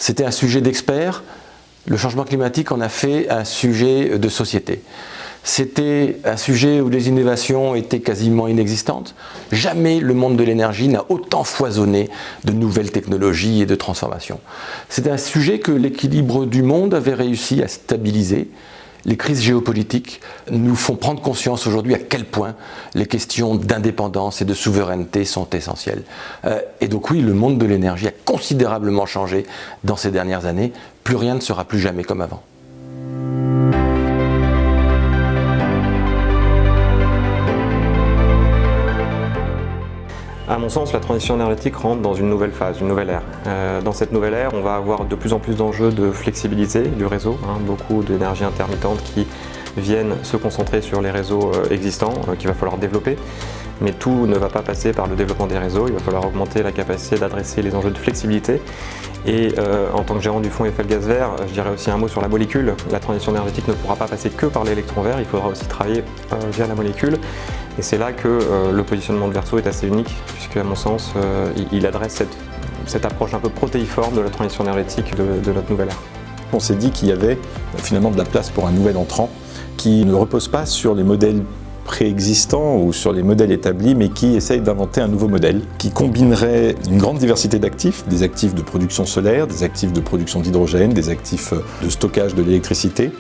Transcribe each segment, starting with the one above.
c'était un sujet d'experts. Le changement climatique en a fait un sujet de société. C'était un sujet où les innovations étaient quasiment inexistantes. Jamais le monde de l'énergie n'a autant foisonné de nouvelles technologies et de transformations. C'était un sujet que l'équilibre du monde avait réussi à stabiliser. Les crises géopolitiques nous font prendre conscience aujourd'hui à quel point les questions d'indépendance et de souveraineté sont essentielles. Et donc oui, le monde de l'énergie a considérablement changé dans ces dernières années. Plus rien ne sera plus jamais comme avant. À mon sens, la transition énergétique rentre dans une nouvelle phase, une nouvelle ère. Dans cette nouvelle ère, on va avoir de plus en plus d'enjeux de flexibilité du réseau, beaucoup d'énergie intermittente qui viennent se concentrer sur les réseaux existants qu'il va falloir développer. Mais tout ne va pas passer par le développement des réseaux, il va falloir augmenter la capacité d'adresser les enjeux de flexibilité. Et en tant que gérant du fonds Eiffel Gaz Vert, je dirais aussi un mot sur la molécule. La transition énergétique ne pourra pas passer que par l'électron vert, il faudra aussi travailler via la molécule. Et c'est là que le positionnement de Verso est assez unique, puisque à mon sens, il adresse cette approche un peu protéiforme de la transition énergétique de notre nouvelle ère. On s'est dit qu'il y avait finalement de la place pour un nouvel entrant qui ne repose pas sur les modèles préexistants ou sur les modèles établis, mais qui essaye d'inventer un nouveau modèle qui combinerait une grande diversité d'actifs, des actifs de production solaire, des actifs de production d'hydrogène, des actifs de stockage de l'électricité,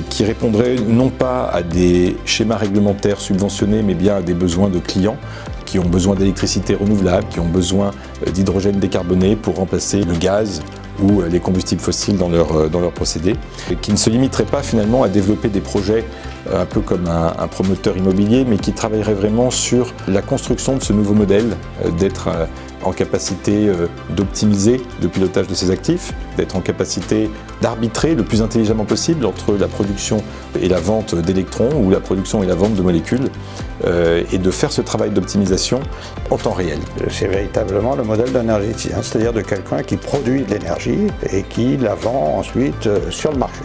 qui répondraient non pas à des schémas réglementaires subventionnés, mais bien à des besoins de clients qui ont besoin d'électricité renouvelable, qui ont besoin d'hydrogène décarboné pour remplacer le gaz ou les combustibles fossiles dans leur procédé, et qui ne se limiterait pas finalement à développer des projets un peu comme un promoteur immobilier, mais qui travaillerait vraiment sur la construction de ce nouveau modèle, d'être en capacité d'optimiser le pilotage de ses actifs, d'être en capacité d'arbitrer le plus intelligemment possible entre la production et la vente d'électrons ou la production et la vente de molécules, et de faire ce travail d'optimisation en temps réel. C'est véritablement le modèle d'un énergéticien, c'est-à-dire de quelqu'un qui produit de l'énergie et qui la vend ensuite sur le marché.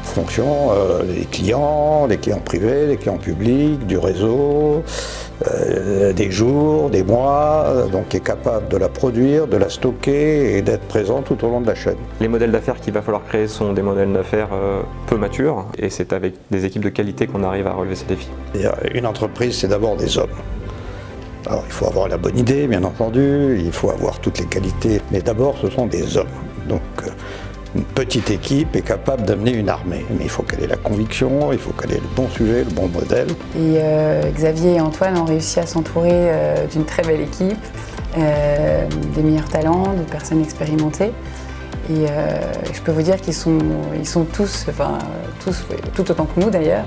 En fonction des clients privés, des clients publics, du réseau, des jours, des mois, donc qui est capable de la produire, de la stocker et d'être présent tout au long de la chaîne. Les modèles d'affaires qu'il va falloir créer sont des modèles d'affaires peu matures, et c'est avec des équipes de qualité qu'on arrive à relever ces défis. Une entreprise, c'est d'abord des hommes. Alors il faut avoir la bonne idée, bien entendu, il faut avoir toutes les qualités, mais d'abord ce sont des hommes. Donc une petite équipe est capable d'amener une armée, mais il faut qu'elle ait la conviction, il faut qu'elle ait le bon sujet, le bon modèle. Et Xavier et Antoine ont réussi à s'entourer d'une très belle équipe, des meilleurs talents, de personnes expérimentées. Et je peux vous dire qu'ils sont tous, tout autant que nous d'ailleurs,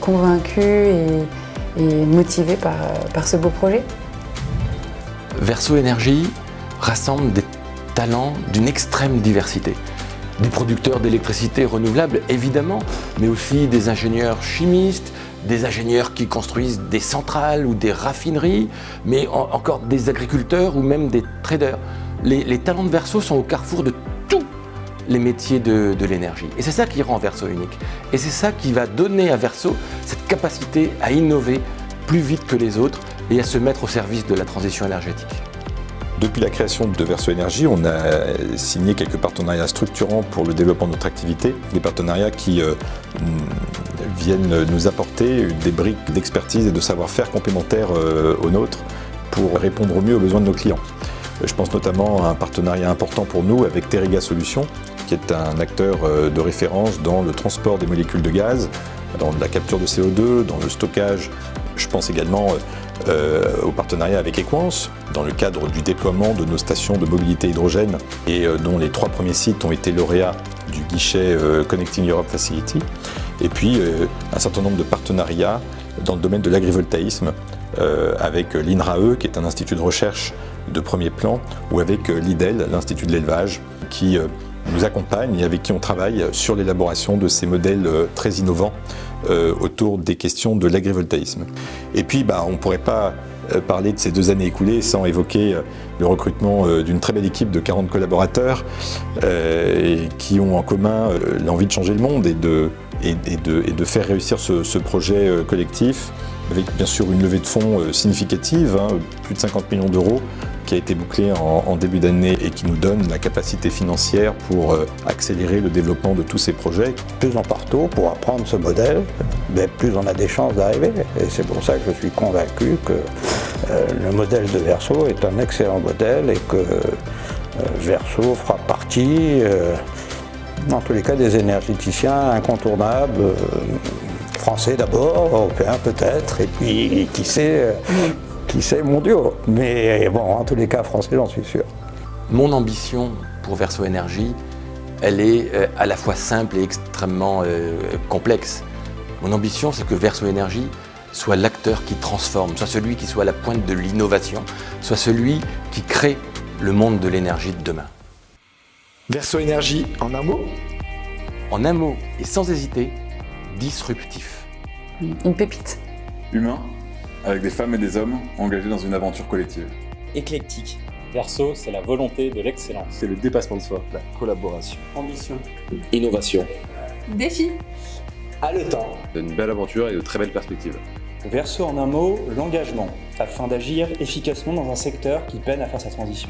convaincus et motivés par ce beau projet. Verso Énergie rassemble des talents d'une extrême diversité. Des producteurs d'électricité renouvelable, évidemment, mais aussi des ingénieurs chimistes, des ingénieurs qui construisent des centrales ou des raffineries, mais encore des agriculteurs ou même des traders. Les talents de Verso sont au carrefour de tous les métiers de l'énergie. Et c'est ça qui rend Verso unique. Et c'est ça qui va donner à Verso cette capacité à innover plus vite que les autres et à se mettre au service de la transition énergétique. Depuis la création de Verso Énergie, on a signé quelques partenariats structurants pour le développement de notre activité. Des partenariats qui viennent nous apporter des briques d'expertise et de savoir-faire complémentaires aux nôtres pour répondre au mieux aux besoins de nos clients. Je pense notamment à un partenariat important pour nous avec Terega Solutions, qui est un acteur de référence dans le transport des molécules de gaz, dans la capture de CO2, dans le stockage. Je pense également au partenariat avec Equans, dans le cadre du déploiement de nos stations de mobilité hydrogène et dont les 3 premiers sites ont été lauréats du guichet Connecting Europe Facility. Et puis un certain nombre de partenariats dans le domaine de l'agrivoltaïsme avec l'INRAE, qui est un institut de recherche de premier plan, ou avec l'IDEL, l'Institut de l'élevage, qui nous accompagne et avec qui on travaille sur l'élaboration de ces modèles très innovants autour des questions de l'agrivoltaïsme. Et puis on ne pourrait pas parler de ces 2 années écoulées sans évoquer le recrutement d'une très belle équipe de 40 collaborateurs qui ont en commun l'envie de changer le monde et de faire réussir ce projet collectif, avec bien sûr une levée de fonds significative, plus de 50 millions d'euros, qui a été bouclé en début d'année et qui nous donne la capacité financière pour accélérer le développement de tous ces projets. Plus on part tôt pour apprendre ce modèle, plus on a des chances d'arriver. Et c'est pour ça que je suis convaincu que le modèle de Verso est un excellent modèle et que Verso fera partie, en tous les cas, des énergéticiens incontournables, français d'abord, européens peut-être, et puis qui sait mondiaux. Mais bon, en tous les cas, français, j'en suis sûr. Mon ambition pour Verso Énergie, elle est à la fois simple et extrêmement complexe. Mon ambition, c'est que Verso Énergie soit l'acteur qui transforme, soit celui qui soit à la pointe de l'innovation, soit celui qui crée le monde de l'énergie de demain. Verso Énergie, en un mot? En un mot, et sans hésiter, disruptif. Une pépite. Humain, avec des femmes et des hommes engagés dans une aventure collective. Éclectique. Verso, c'est la volonté de l'excellence. C'est le dépassement de soi, la collaboration. Ambition. Innovation. Défi. Haletant. Une belle aventure et de très belles perspectives. Verso, en un mot, l'engagement, afin d'agir efficacement dans un secteur qui peine à faire sa transition.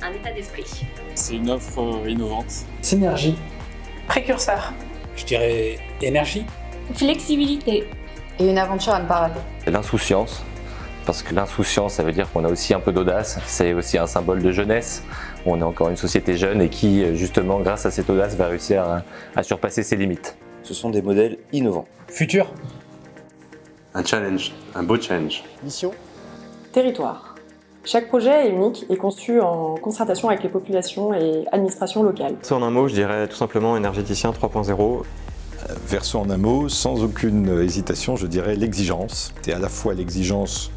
Un état d'esprit. C'est une offre innovante. Synergie. Précurseur. Je dirais énergie. Flexibilité. Et une aventure à ne pas rater. L'insouciance, parce que l'insouciance, ça veut dire qu'on a aussi un peu d'audace. C'est aussi un symbole de jeunesse. On est encore une société jeune et qui, justement, grâce à cette audace, va réussir à surpasser ses limites. Ce sont des modèles innovants. Futur. Un challenge, un beau challenge. Mission. Territoire. Chaque projet est unique et conçu en concertation avec les populations et administrations locales. Ça, en un mot, je dirais tout simplement énergéticien 3.0. Verso en un mot, sans aucune hésitation, je dirais l'exigence. C'est à la fois l'exigence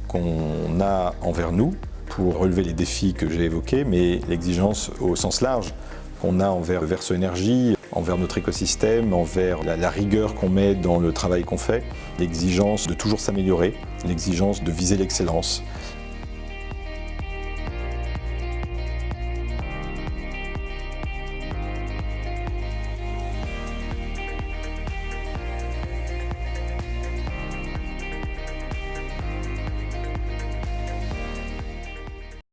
qu'on a envers nous pour relever les défis que j'ai évoqués, mais l'exigence au sens large qu'on a envers Verso Énergie, envers notre écosystème, envers la rigueur qu'on met dans le travail qu'on fait, l'exigence de toujours s'améliorer, l'exigence de viser l'excellence,